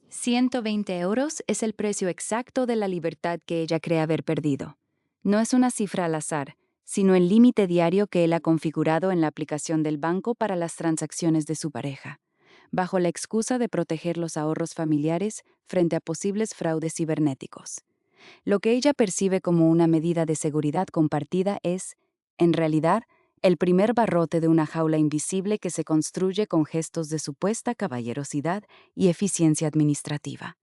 €120 es el precio exacto de la libertad que ella cree haber perdido. No es una cifra al azar, sino el límite diario que él ha configurado en la aplicación del banco para las transacciones de su pareja, bajo la excusa de proteger los ahorros familiares frente a posibles fraudes cibernéticos. Lo que ella percibe como una medida de seguridad compartida es, en realidad, el primer barrote de una jaula invisible que se construye con gestos de supuesta caballerosidad y eficiencia administrativa.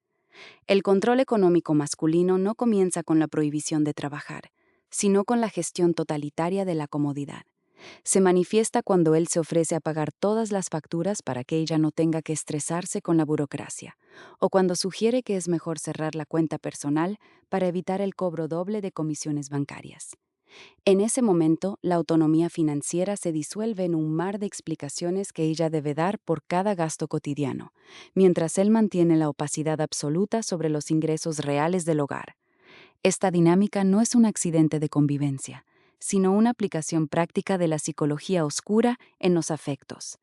El control económico masculino no comienza con la prohibición de trabajar, sino con la gestión totalitaria de la comodidad. Se manifiesta cuando él se ofrece a pagar todas las facturas para que ella no tenga que estresarse con la burocracia, o cuando sugiere que es mejor cerrar la cuenta personal para evitar el cobro doble de comisiones bancarias. En ese momento, la autonomía financiera se disuelve en un mar de explicaciones que ella debe dar por cada gasto cotidiano, mientras él mantiene la opacidad absoluta sobre los ingresos reales del hogar. Esta dinámica no es un accidente de convivencia, sino una aplicación práctica de la psicología oscura en los afectos.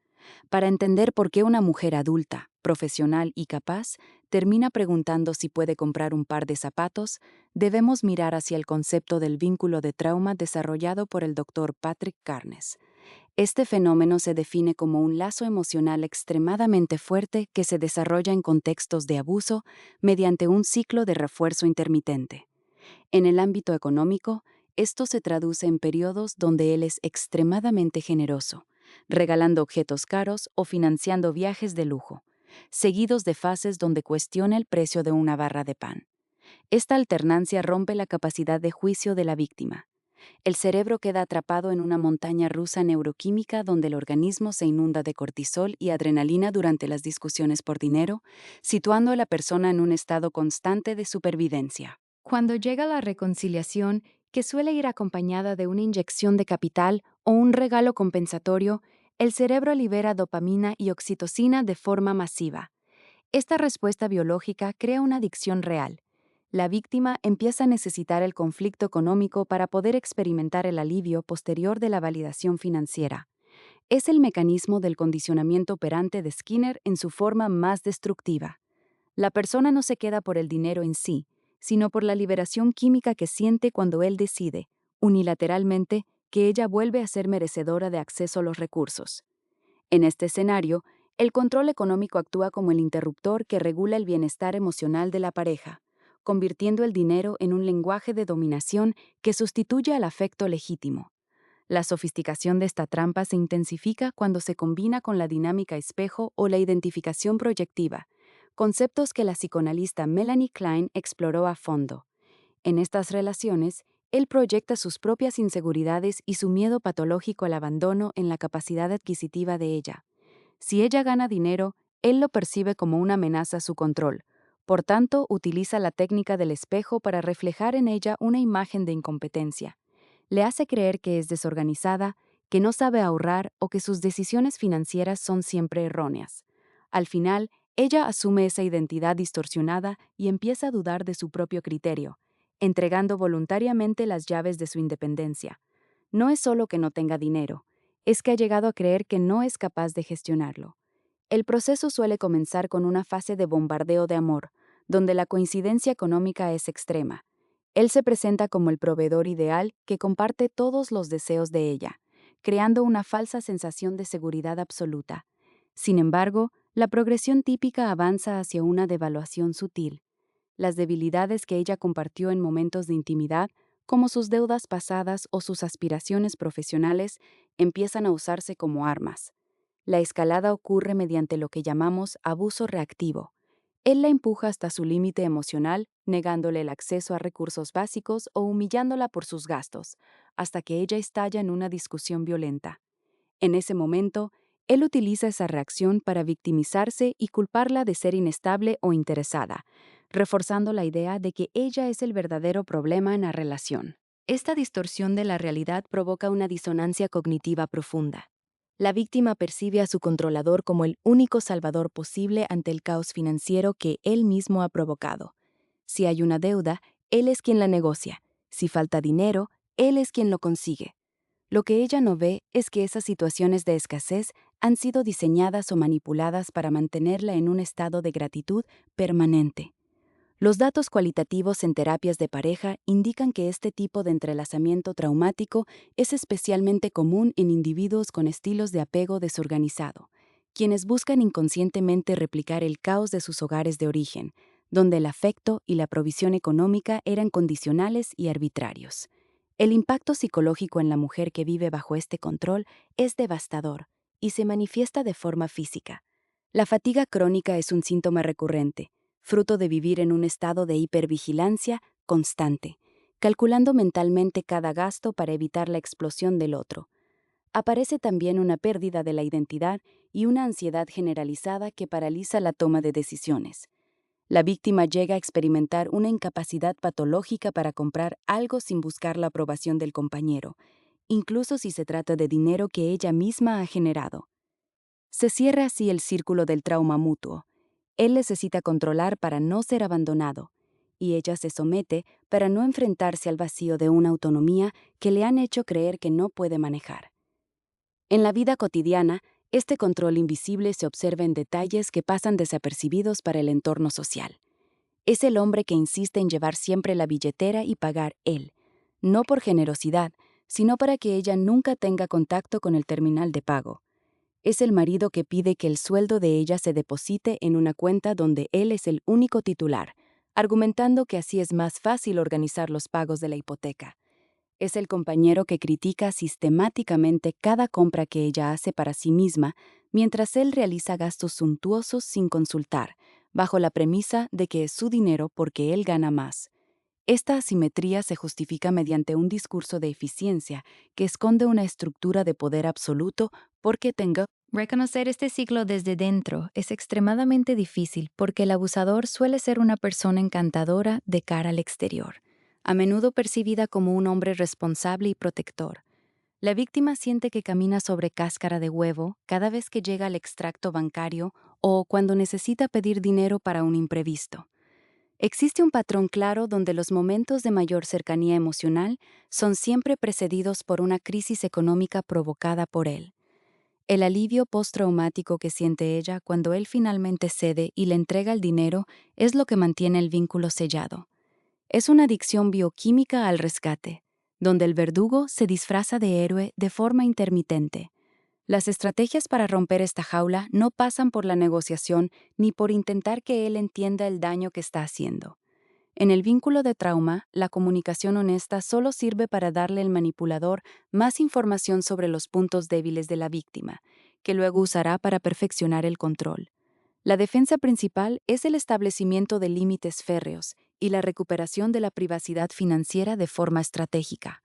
Para entender por qué una mujer adulta, profesional y capaz termina preguntando si puede comprar un par de zapatos, debemos mirar hacia el concepto del vínculo de trauma desarrollado por el doctor Patrick Carnes. Este fenómeno se define como un lazo emocional extremadamente fuerte que se desarrolla en contextos de abuso mediante un ciclo de refuerzo intermitente. En el ámbito económico, esto se traduce en periodos donde él es extremadamente generoso, regalando objetos caros o financiando viajes de lujo, seguidos de fases donde cuestiona el precio de una barra de pan. Esta alternancia rompe la capacidad de juicio de la víctima. El cerebro queda atrapado en una montaña rusa neuroquímica donde el organismo se inunda de cortisol y adrenalina durante las discusiones por dinero, situando a la persona en un estado constante de supervivencia. Cuando llega la reconciliación, que suele ir acompañada de una inyección de capital o un regalo compensatorio, el cerebro libera dopamina y oxitocina de forma masiva. Esta respuesta biológica crea una adicción real. La víctima empieza a necesitar el conflicto económico para poder experimentar el alivio posterior de la validación financiera. Es el mecanismo del condicionamiento operante de Skinner en su forma más destructiva. La persona no se queda por el dinero en sí, sino por la liberación química que siente cuando él decide, unilateralmente, que ella vuelve a ser merecedora de acceso a los recursos. En este escenario, el control económico actúa como el interruptor que regula el bienestar emocional de la pareja, convirtiendo el dinero en un lenguaje de dominación que sustituye al afecto legítimo. La sofisticación de esta trampa se intensifica cuando se combina con la dinámica espejo o la identificación proyectiva, conceptos que la psicoanalista Melanie Klein exploró a fondo. En estas relaciones, él proyecta sus propias inseguridades y su miedo patológico al abandono en la capacidad adquisitiva de ella. Si ella gana dinero, él lo percibe como una amenaza a su control. Por tanto, utiliza la técnica del espejo para reflejar en ella una imagen de incompetencia. Le hace creer que es desorganizada, que no sabe ahorrar o que sus decisiones financieras son siempre erróneas. Al final, ella asume esa identidad distorsionada y empieza a dudar de su propio criterio, entregando voluntariamente las llaves de su independencia. No es solo que no tenga dinero, es que ha llegado a creer que no es capaz de gestionarlo. El proceso suele comenzar con una fase de bombardeo de amor, donde la coincidencia económica es extrema. Él se presenta como el proveedor ideal que comparte todos los deseos de ella, creando una falsa sensación de seguridad absoluta. Sin embargo, la progresión típica avanza hacia una devaluación sutil. Las debilidades que ella compartió en momentos de intimidad, como sus deudas pasadas o sus aspiraciones profesionales, empiezan a usarse como armas. La escalada ocurre mediante lo que llamamos abuso reactivo. Él la empuja hasta su límite emocional, negándole el acceso a recursos básicos o humillándola por sus gastos, hasta que ella estalla en una discusión violenta. En ese momento, él utiliza esa reacción para victimizarse y culparla de ser inestable o interesada, reforzando la idea de que ella es el verdadero problema en la relación. Esta distorsión de la realidad provoca una disonancia cognitiva profunda. La víctima percibe a su controlador como el único salvador posible ante el caos financiero que él mismo ha provocado. Si hay una deuda, él es quien la negocia. Si falta dinero, él es quien lo consigue. Lo que ella no ve es que esas situaciones de escasez han sido diseñadas o manipuladas para mantenerla en un estado de gratitud permanente. Los datos cualitativos en terapias de pareja indican que este tipo de entrelazamiento traumático es especialmente común en individuos con estilos de apego desorganizado, quienes buscan inconscientemente replicar el caos de sus hogares de origen, donde el afecto y la provisión económica eran condicionales y arbitrarios. El impacto psicológico en la mujer que vive bajo este control es devastador y se manifiesta de forma física. La fatiga crónica es un síntoma recurrente, fruto de vivir en un estado de hipervigilancia constante, calculando mentalmente cada gasto para evitar la explosión del otro. Aparece también una pérdida de la identidad y una ansiedad generalizada que paraliza la toma de decisiones. La víctima llega a experimentar una incapacidad patológica para comprar algo sin buscar la aprobación del compañero, incluso si se trata de dinero que ella misma ha generado. Se cierra así el círculo del trauma mutuo. Él necesita controlar para no ser abandonado, y ella se somete para no enfrentarse al vacío de una autonomía que le han hecho creer que no puede manejar. En la vida cotidiana, este control invisible se observa en detalles que pasan desapercibidos para el entorno social. Es el hombre que insiste en llevar siempre la billetera y pagar él, no por generosidad, sino para que ella nunca tenga contacto con el terminal de pago. Es el marido que pide que el sueldo de ella se deposite en una cuenta donde él es el único titular, argumentando que así es más fácil organizar los pagos de la hipoteca. Es el compañero que critica sistemáticamente cada compra que ella hace para sí misma, mientras él realiza gastos suntuosos sin consultar, bajo la premisa de que es su dinero porque él gana más. Esta asimetría se justifica mediante un discurso de eficiencia que esconde una estructura de poder absoluto porque tenga. Reconocer este ciclo desde dentro es extremadamente difícil porque el abusador suele ser una persona encantadora de cara al exterior, a menudo percibida como un hombre responsable y protector. La víctima siente que camina sobre cáscara de huevo cada vez que llega al extracto bancario o cuando necesita pedir dinero para un imprevisto. Existe un patrón claro donde los momentos de mayor cercanía emocional son siempre precedidos por una crisis económica provocada por él. El alivio postraumático que siente ella cuando él finalmente cede y le entrega el dinero es lo que mantiene el vínculo sellado. Es una adicción bioquímica al rescate, donde el verdugo se disfraza de héroe de forma intermitente. Las estrategias para romper esta jaula no pasan por la negociación ni por intentar que él entienda el daño que está haciendo. En el vínculo de trauma, la comunicación honesta solo sirve para darle al manipulador más información sobre los puntos débiles de la víctima, que luego usará para perfeccionar el control. La defensa principal es el establecimiento de límites férreos y la recuperación de la privacidad financiera de forma estratégica.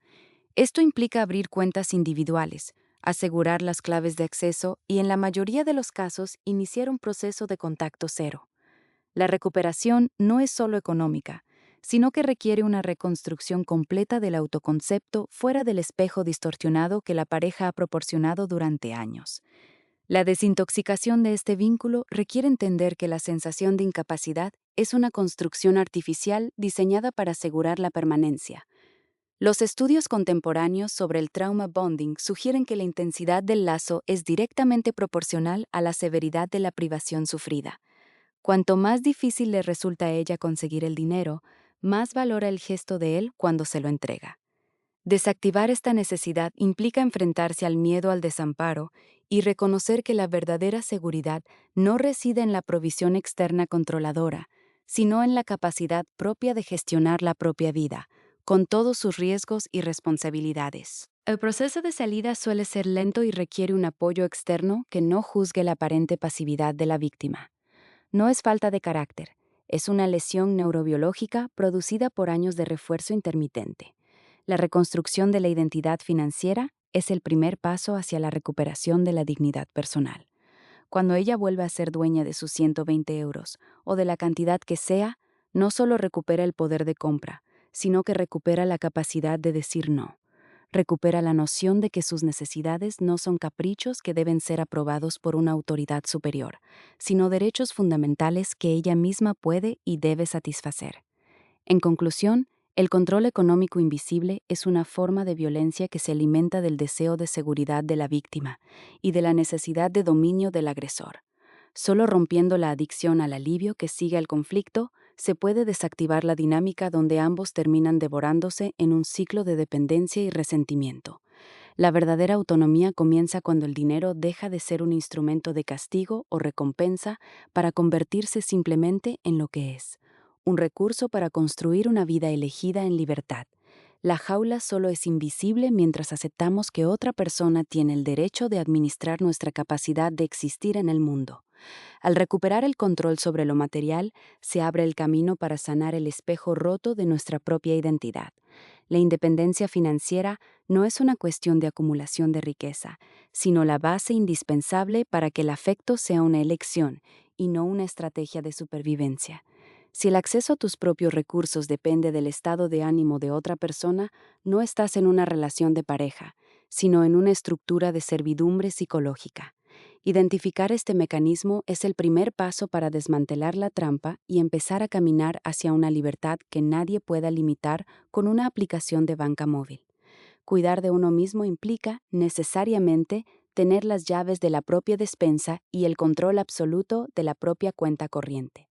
Esto implica abrir cuentas individuales, asegurar las claves de acceso y, en la mayoría de los casos, iniciar un proceso de contacto cero. La recuperación no es solo económica, sino que requiere una reconstrucción completa del autoconcepto fuera del espejo distorsionado que la pareja ha proporcionado durante años. La desintoxicación de este vínculo requiere entender que la sensación de incapacidad es una construcción artificial diseñada para asegurar la permanencia. Los estudios contemporáneos sobre el trauma bonding sugieren que la intensidad del lazo es directamente proporcional a la severidad de la privación sufrida. Cuanto más difícil le resulta a ella conseguir el dinero, más valora el gesto de él cuando se lo entrega. Desactivar esta necesidad implica enfrentarse al miedo al desamparo y reconocer que la verdadera seguridad no reside en la provisión externa controladora, sino en la capacidad propia de gestionar la propia vida, con todos sus riesgos y responsabilidades. El proceso de salida suele ser lento y requiere un apoyo externo que no juzgue la aparente pasividad de la víctima. No es falta de carácter, es una lesión neurobiológica producida por años de refuerzo intermitente. La reconstrucción de la identidad financiera es el primer paso hacia la recuperación de la dignidad personal. Cuando ella vuelve a ser dueña de sus 120 euros o de la cantidad que sea, no solo recupera el poder de compra, sino que recupera la capacidad de decir no. Recupera la noción de que sus necesidades no son caprichos que deben ser aprobados por una autoridad superior, sino derechos fundamentales que ella misma puede y debe satisfacer. En conclusión, El control económico invisible es una forma de violencia que se alimenta del deseo de seguridad de la víctima y de la necesidad de dominio del agresor. Solo rompiendo la adicción al alivio que sigue al conflicto, se puede desactivar la dinámica donde ambos terminan devorándose en un ciclo de dependencia y resentimiento. La verdadera autonomía comienza cuando el dinero deja de ser un instrumento de castigo o recompensa para convertirse simplemente en lo que es, un recurso para construir una vida elegida en libertad. La jaula solo es invisible mientras aceptamos que otra persona tiene el derecho de administrar nuestra capacidad de existir en el mundo. Al recuperar el control sobre lo material, se abre el camino para sanar el espejo roto de nuestra propia identidad. La independencia financiera no es una cuestión de acumulación de riqueza, sino la base indispensable para que el afecto sea una elección y no una estrategia de supervivencia. Si el acceso a tus propios recursos depende del estado de ánimo de otra persona, no estás en una relación de pareja, sino en una estructura de servidumbre psicológica. Identificar este mecanismo es el primer paso para desmantelar la trampa y empezar a caminar hacia una libertad que nadie pueda limitar con una aplicación de banca móvil. Cuidar de uno mismo implica, necesariamente, tener las llaves de la propia despensa y el control absoluto de la propia cuenta corriente.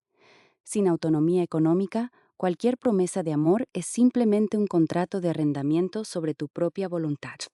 Sin autonomía económica, cualquier promesa de amor es simplemente un contrato de arrendamiento sobre tu propia voluntad.